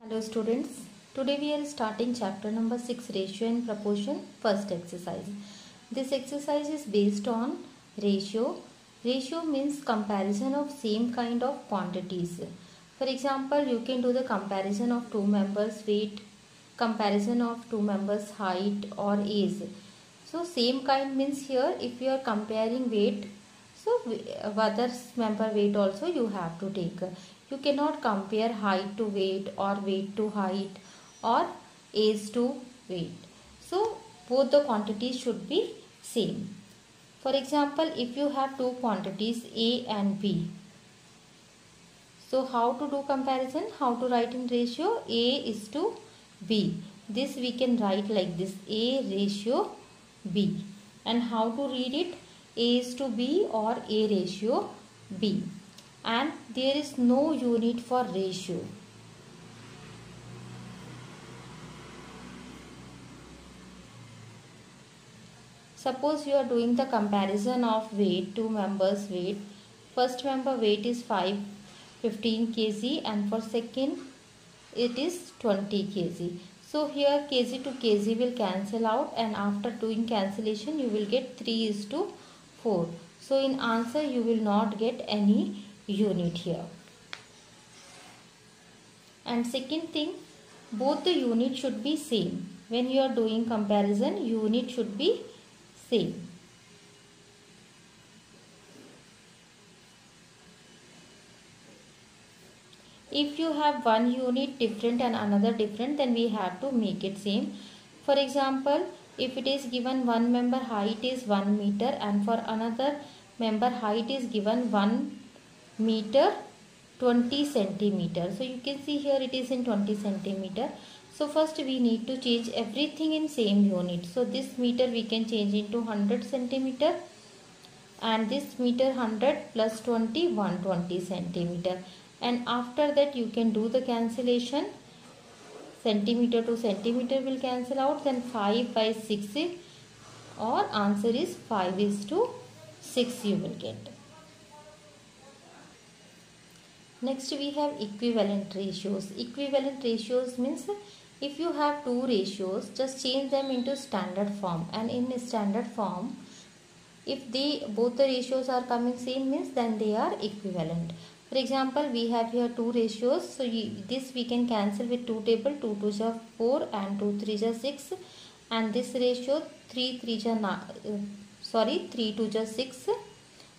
Hello students, today we are starting chapter number 6, ratio and proportion, first exercise. This exercise is based on ratio. Ratio means comparison of same kind of quantities. For example, you can do the comparison of two members' weight, comparison of two members' height or age. So same kind means here if you are comparing weight, so other member weight also you have to take. You cannot compare height to weight or weight to height or age to weight. So both the quantities should be same. For example, if you have two quantities A and B. So how to do comparison? How to write in ratio? A is to B. This we can write like this, A ratio B. And how to read it? A is to B or A ratio B. And there is no unit for ratio. Suppose you are doing the comparison of weight, two members' weight. First member weight is 15 kg and for second it is 20 kg. So here kg to kg will cancel out, and after doing cancellation you will get 3:4. So in answer you will not get any unit here. And second thing, both the unit should be same. When you are doing comparison, unit should be same. If you have one unit different and another different, then we have to make it same. For example, if it is given one member height is 1 meter and for another member height is given 1 meter 20 centimeter. So you can see here it is in 20 centimeter. So first we need to change everything in same unit. So this meter we can change into 100 centimeter and this meter 100 plus 20 120 centimeter. And after that you can do the cancellation. Centimeter to centimeter will cancel out, then 5 by 6 or answer is 5:6 you will get. Next we have equivalent ratios. Equivalent ratios means if you have two ratios, just change them into standard form, and in standard form if both the ratios are coming same means then they are equivalent. For example, we have here two ratios, so this we can cancel with two table, 2 2s are 4 and 2 3s are 6, and this ratio 3 2s are 6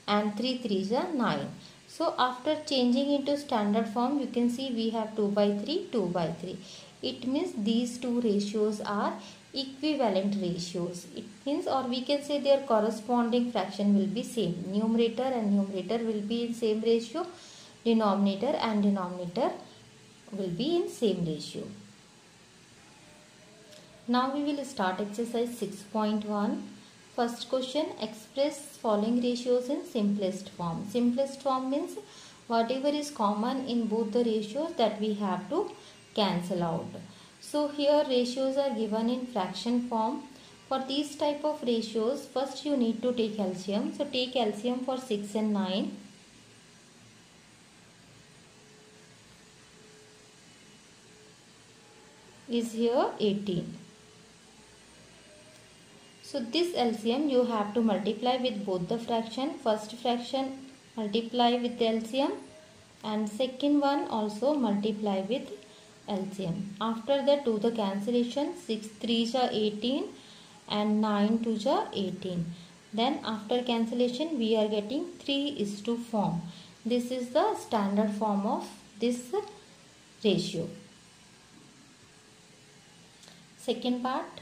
and 3 3s are 9. So after changing into standard form, you can see we have 2 by 3, 2 by 3. It means these two ratios are equivalent ratios. It means, or we can say their corresponding fraction will be same. Numerator and numerator will be in same ratio. Denominator and denominator will be in same ratio. Now we will start exercise 6.1. First question, express following ratios in simplest form. Simplest form means whatever is common in both the ratios that we have to cancel out. So here ratios are given in fraction form. For these type of ratios, first you need to take LCM. So take LCM for 6 and 9. Is here 18. So this LCM you have to multiply with both the fraction. First fraction multiply with LCM and second one also multiply with LCM. After that do the cancellation. 6 3s are 18 and 9 2s are 18. Then after cancellation we are getting 3:2 form. This is the standard form of this ratio. Second part,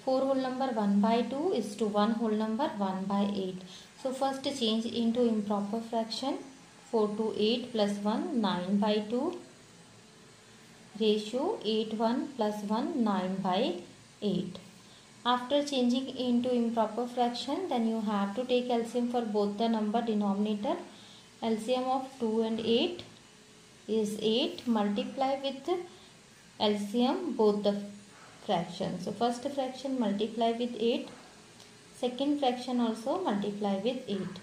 4 whole number 1 by 2 is to 1 whole number 1 by 8. So first change into improper fraction. 4 to 8 plus 1 9 by 2 ratio 8 1 plus 1 9 by 8. After changing into improper fraction, then you have to take LCM for both the number denominator. LCM of 2 and 8 is 8. Multiply with LCM both the fraction. So first fraction multiply with 8, second fraction also multiply with 8.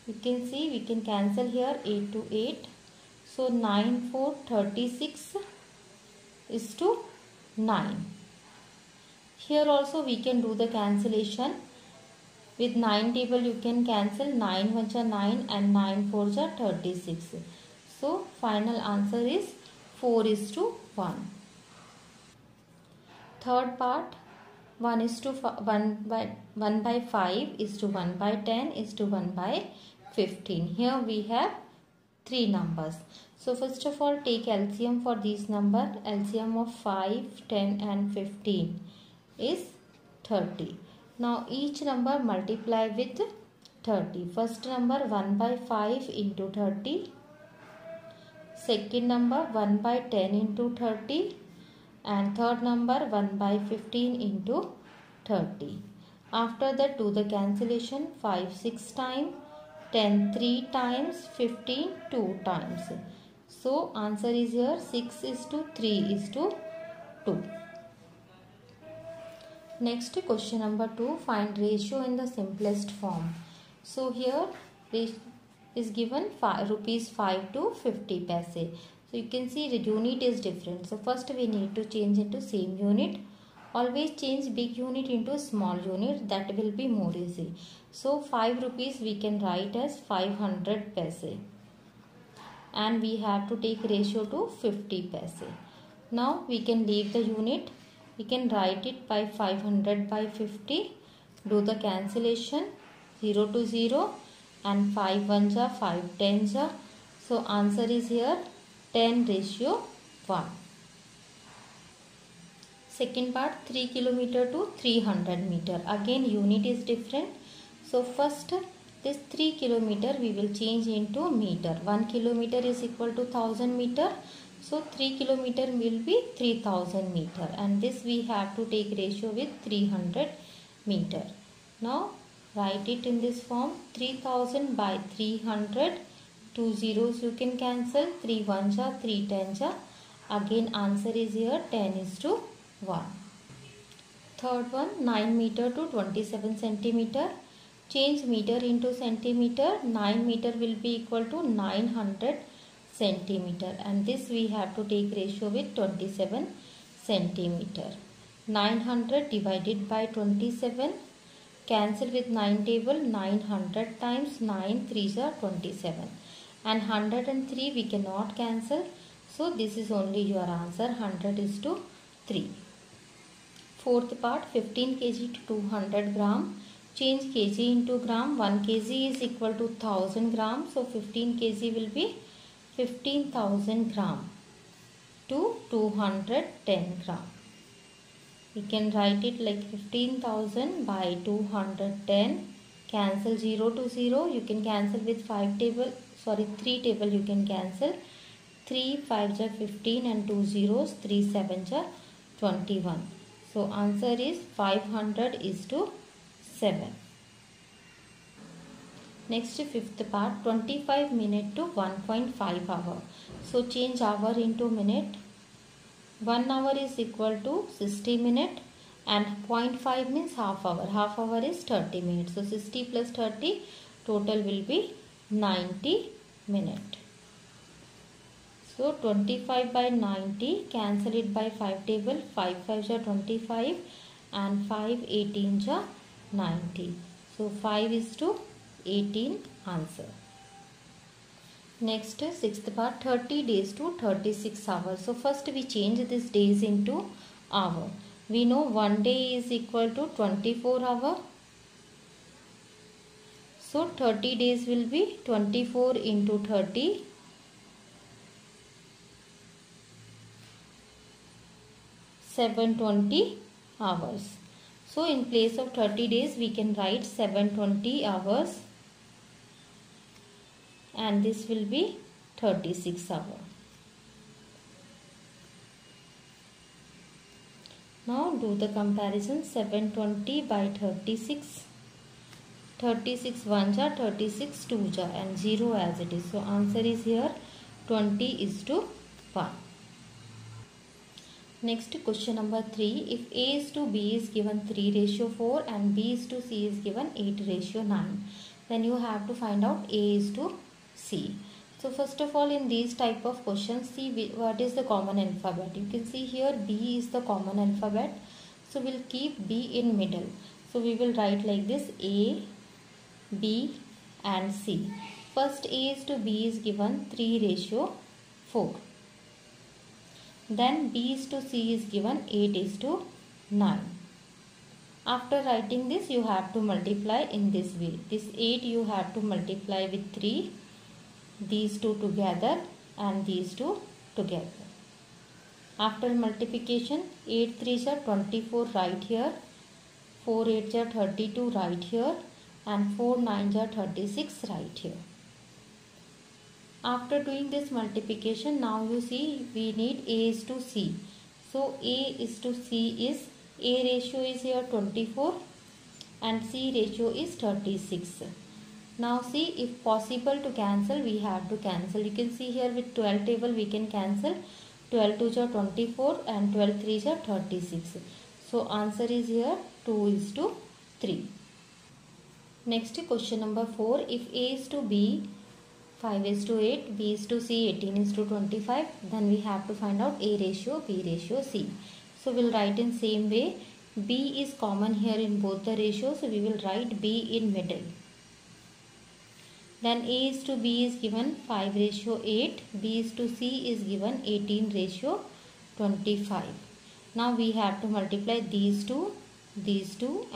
You can see we can cancel here 8 to 8. So 9 4 36 is to 9. Here also we can do the cancellation. With 9 table you can cancel 9 1s are 9 and 9 4s are 36. So final answer is 4 is to 1. Third part, 1 by 5 is to 1 by 10 is to 1 by 15. Here we have 3 numbers. So first of all take LCM for these number. LCM of 5, 10 and 15 is 30. Now each number multiply with 30. First number 1 by 5 into 30. Second number 1 by 10 into 30. And third number 1 by 15 into 30. After that do the cancellation. 5 6 times, 10 3 times, 15 2 times. So answer is here 6 is to 3 is to 2. Next question number 2, find ratio in the simplest form. So here is given rupees 5 to 50 paise. So you can see the unit is different. So first we need to change into same unit. Always change big unit into small unit, that will be more easy. So 5 rupees we can write as 500 paise. And we have to take ratio to 50 paise. Now we can leave the unit. We can write it by 500 by 50. Do the cancellation. 0 to 0 and 5 1s are 5 10s are. So answer is here 10 ratio 1. Second part, 3 kilometer to 300 meter. Again unit is different. So first this 3 kilometer we will change into meter. 1 kilometer is equal to 1000 meter. So 3 kilometer will be 3000 meter. And this we have to take ratio with 300 meter. Now write it in this form. 3000 by 300. 2 zeros you can cancel. 3 1s are 3 10s are. Again answer is here 10 is to 1. Third one, 9 meter to 27 centimeter. Change meter into centimeter. 9 meter will be equal to 900 centimeter. And this we have to take ratio with 27 centimeter. 900 divided by 27. Cancel with 9 table. 900 times 9 3s are 27. And 103 we cannot cancel. So this is only your answer. 100 is to 3. Fourth part, 15 kg to 200 gram. Change kg into gram. 1 kg is equal to 1000 gram. So 15 kg will be 15,000 gram to 210 gram. We can write it like 15,000 by 210. Cancel 0 to 0. You can cancel with 3 table you can cancel. 3 5s are 15 and 2 zeros. 3 7s are 21. So answer is 500 is to 7. Next fifth part, 25 minute to 1.5 hour. So change hour into minute. 1 hour is equal to 60 minute and 0.5 means half hour. Half hour is 30 minutes. So 60 plus 30 total will be 90 minute. So 25 by 90, cancel it by 5 table. 5 5s are 25 and 5 18s are 90. So 5 is to 18 answer. Next sixth part, 30 days to 36 hours. So first we change this days into hour. We know 1 day is equal to 24 hours. So 30 days will be 24 into 30. 720 hours. So in place of 30 days we can write 720 hours and this will be 36 hours. Now do the comparison. 720 by 36. 36 1s are 36 2s are and 0 as it is. So answer is here 20 is to 1. Next question number 3. If A is to B is given 3 ratio 4 and B is to C is given 8 ratio 9. Then you have to find out A is to C. So So first of all, in these type of questions, see what is the common alphabet. You can see here B is the common alphabet. So we'll keep B in middle. So we will write like this: A, B and C. First A is to B is given 3:4. Then B is to C is given 8:9. After writing this, you have to multiply in this way. This 8 you have to multiply with 3. These two together and these two together. After multiplication, 8 3s are 24 right here, 4 8s are 32 right here, and 4 9s are 36 right here. After doing this multiplication, now you see we need A is to C. So A is to C is, A ratio is here 24 and C ratio is 36. Now see, if possible to cancel, we have to cancel. You can see here with 12 table we can cancel. 12 2s are 24 and 12 3s are 36. So answer is here 2:3. Next question number 4. If A is to B 5:8, B is to C 18:25, then we have to find out A ratio, B ratio, C. So we'll write in same way. B is common here in both the ratios, so we will write B in middle. Then A is to B is given 5:8, B is to C is given 18:25. Now we have to multiply these two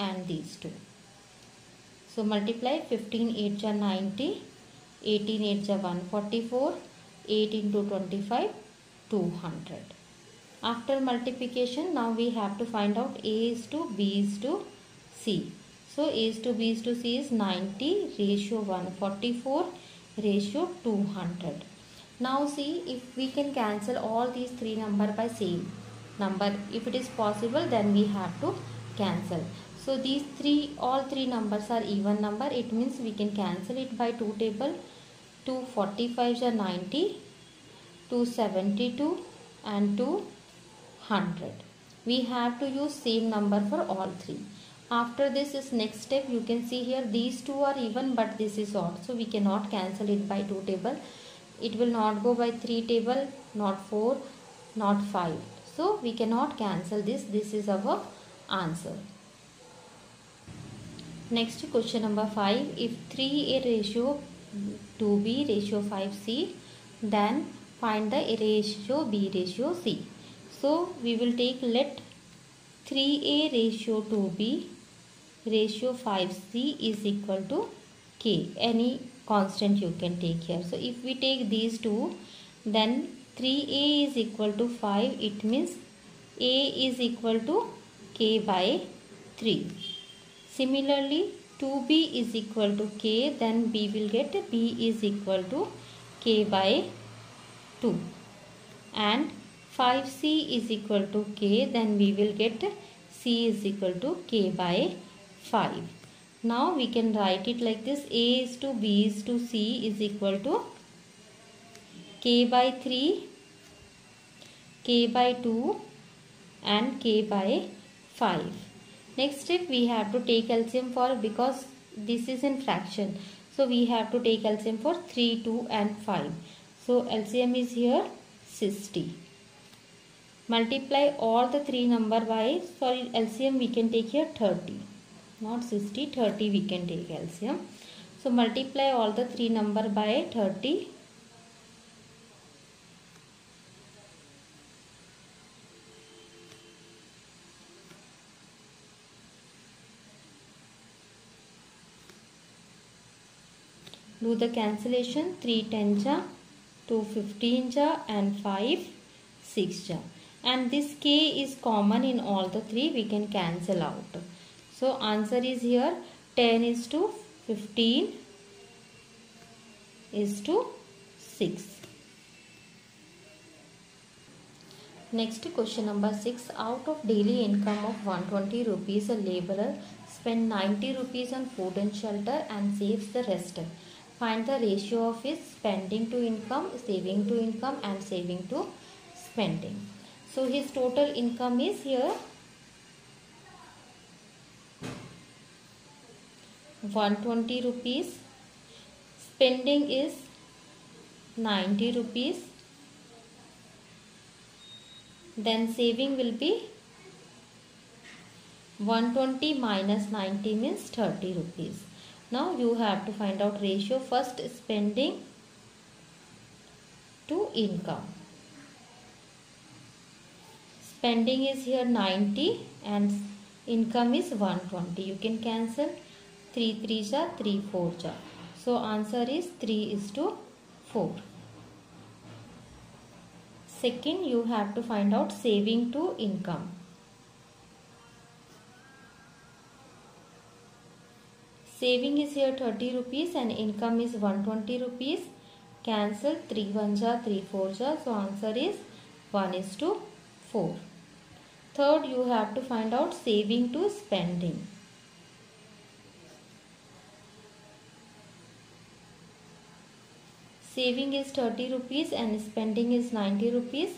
and these two. So multiply 15 8s are 90, 18 8s are 144, 8 into 25 200. After multiplication, now we have to find out A is to B is to C. So A is to B is to C is 90 ratio 144 ratio 200. Now see, if we can cancel all these three numbers by same number. If it is possible, then we have to cancel. So these all three numbers are even number. It means we can cancel it by 2 table. 245s are 90, 272 and 200. We have to use same number for all three. After this is next step. You can see here these two are even but this is odd. So we cannot cancel it by 2 table. It will not go by 3 table, not 4, not 5. So we cannot cancel this. This is our answer. Next question number 5. If 3A ratio 2B ratio 5C, then find the A ratio B ratio C. So we will take, let 3A ratio 2B ratio 5C is equal to K. Any constant you can take here. So if we take these two, then 3A is equal to 5. It means A is equal to K by 3. Similarly, 2B is equal to K, then B will get B is equal to K by 2. And 5C is equal to K, then we will get C is equal to K by 5. Now we can write it like this: A is to B is to C is equal to K by 3, K by 2 and K by 5. Next step, we have to take LCM for, because this is in fraction. So we have to take LCM for 3, 2 and 5. So LCM is here 60. Multiply all the three number by, sorry, LCM we can take here 30. Not 60, 30 we can take LCM. So multiply all the three number by 30. Do the cancellation. 3 10 ja, 2 15 ja and 5 6 ja. And this K is common in all the three. We can cancel out. So answer is here 10 is to 15 is to 6. Next question number 6. Out of daily income of 120 rupees, a laborer spends 90 rupees on food and shelter and saves the rest. Find the ratio of his spending to income, saving to income and saving to spending. So his total income is here 120 rupees. Spending is 90 rupees. Then saving will be 120 minus 90 means 30 rupees. Now you have to find out ratio. First, spending to income. Spending is here 90 and income is 120. You can cancel 3 3s are 3 4s are. So answer is 3:4. Second, you have to find out saving to income. Saving is here 30 rupees and income is 120 rupees. Cancel 3 1s are 3 4s are. So answer is 1:4. Third, you have to find out saving to spending. Saving is 30 rupees and spending is 90 rupees.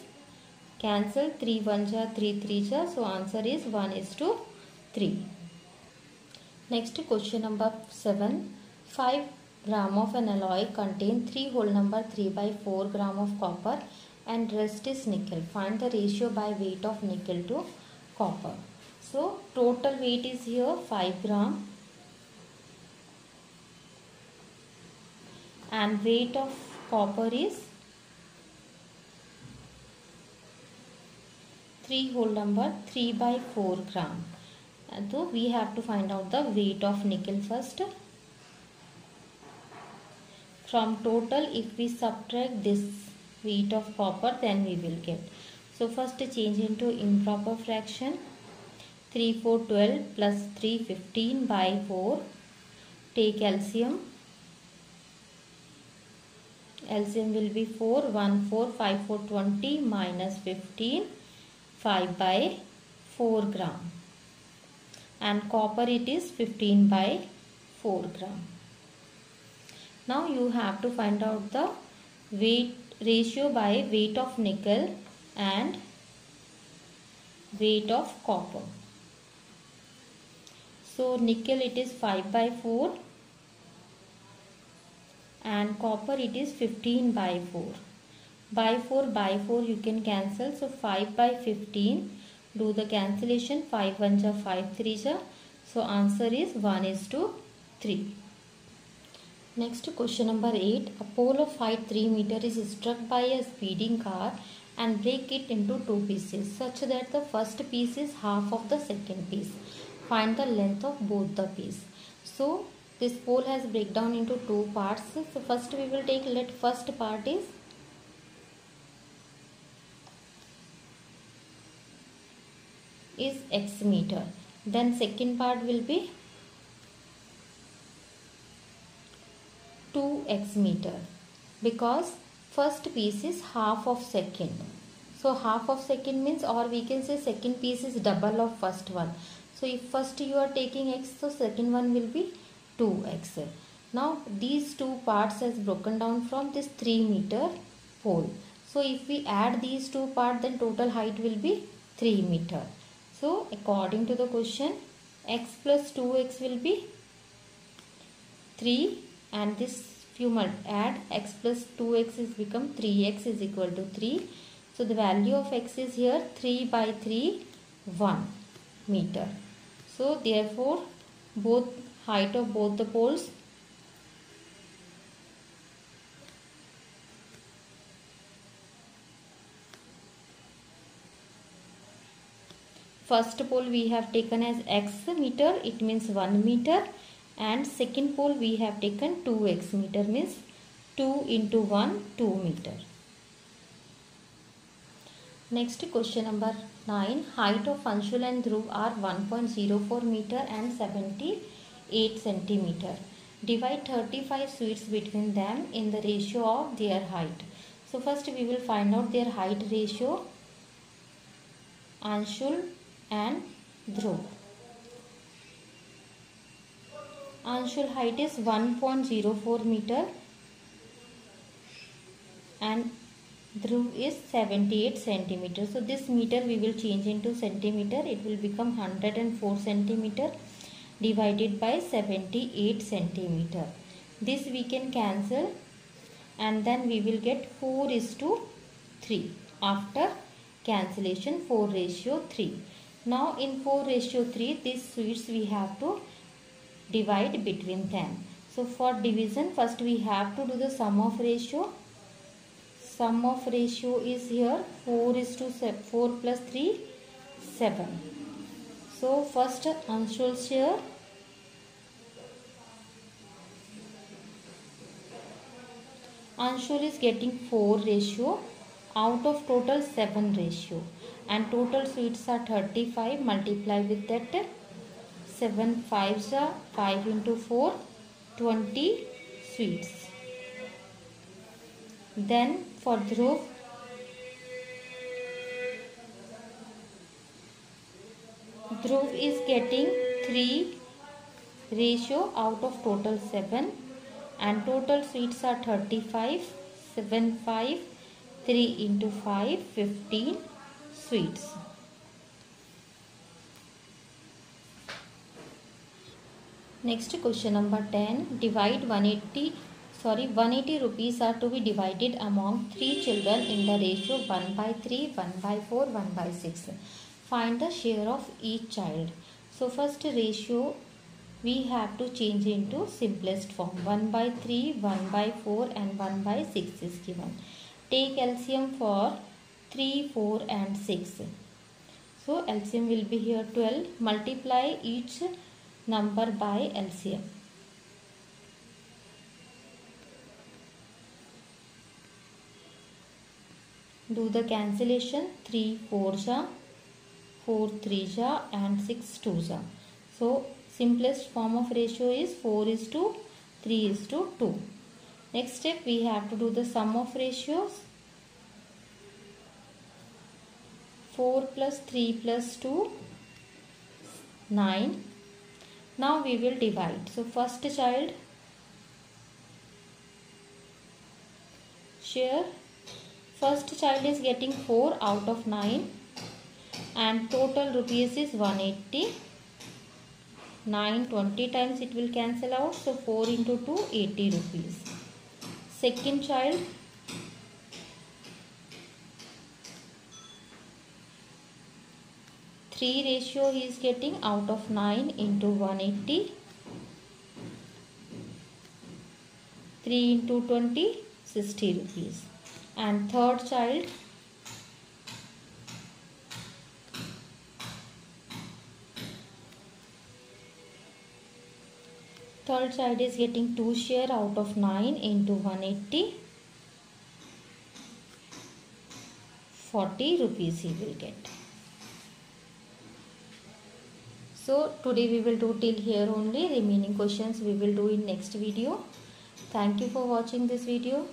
Cancel 3 1s are 3 3s are. So answer is 1:3. Next, question number 7. 5 gram of an alloy contain 3 whole number 3/4 gram of copper and rest is nickel. Find the ratio by weight of nickel to copper. So total weight is here 5 gram and weight of copper is 3 whole number 3/4 gram. So we have to find out the weight of nickel first. From total, if we subtract this weight of copper, then we will get. So first change into improper fraction. 3 4 12 plus 3 15/4. Take LCM. LCM will be 4 1 4 5 4 20 minus 15 5/4 gram. And copper it is 15/4 gram. Now you have to find out the weight ratio by weight of nickel and weight of copper. So nickel it is 5/4 and copper it is 15/4. By 4 you can cancel. So 5/15. Do the cancellation. 5 1s are 5 3s are. So answer is 1:3. Next, question number 8. A pole of height 3 meters is struck by a speeding car and break it into 2 pieces such that the first piece is half of the second piece. Find the length of both the piece. So this pole has breakdown into 2 parts. So first we will take, let first part is x meter. Then second part will be 2x meter because first piece is half of second. So half of second means, or we can say second piece is double of first one. So if first you are taking x, so second one will be 2x. Now these 2 parts has broken down from this 3 meter pole. So if we add these 2 parts, then total height will be 3 meter. So according to the question, x plus 2x will be 3 and this if you add x plus 2x is become 3x is equal to 3. So the value of x is here 3/3 1 meter. So therefore both height of both the poles first pole we have taken as x meter, it means 1 meter, and second pole we have taken 2x meter, means 2 into 1 2 meter. Next, question number 9. Height of Anshul and Dhruv are 1.04 meter and 78 centimeter. Divide 35 sweets between them in the ratio of their height. So first we will find out their height ratio, Anshul and Dhruv. Anshul height is 1.04 meter and Dhruv is 78 centimeter. So this meter we will change into centimeter. It will become 104 centimeter divided by 78 centimeter. This we can cancel and then we will get 4:3 after cancellation. 4:3. Now in 4:3 these sweets we have to divide between them. So for division, first we have to do the sum of ratio. Sum of ratio is here 4 plus 3 7. So first Anshul share. Anshul is getting 4 ratio out of total 7 ratio, and total sweets are 35. Multiply with that 7 5s are 5 into 4 20 sweets. Then for Dhruv, Dhruv is getting 3 ratio out of total 7, and total sweets are 35. 7 5 3 into 5 15 sweets. Next question number 10. Divide 180 rupees are to be divided among 3 children in the ratio 1/3, 1/4, 1/6. Find the share of each child. So first ratio we have to change into simplest form. 1/3, 1/4 and 1/6 is given. Take LCM for 3, 4 and 6. So LCM will be here 12. Multiply each number by LCM. Do the cancellation. 3 4 ja, 4 3 ja and 6 2 ja. So simplest form of ratio is 4:3:2. Next step we have to do the sum of ratios. 4 plus 3 plus 2 9. Now we will divide. So first child share. First child is getting 4 out of 9 and total rupees is 180. 9 20 times it will cancel out. So 4 into 2 80 rupees. Second child, three ratio he is getting out of 9 into 180. 3 into 20 60 rupees. And third child, is getting 2 share out of 9 into 180. 40 rupees he will get. So today we will do till here only. Remaining questions we will do in next video. Thank you for watching this video.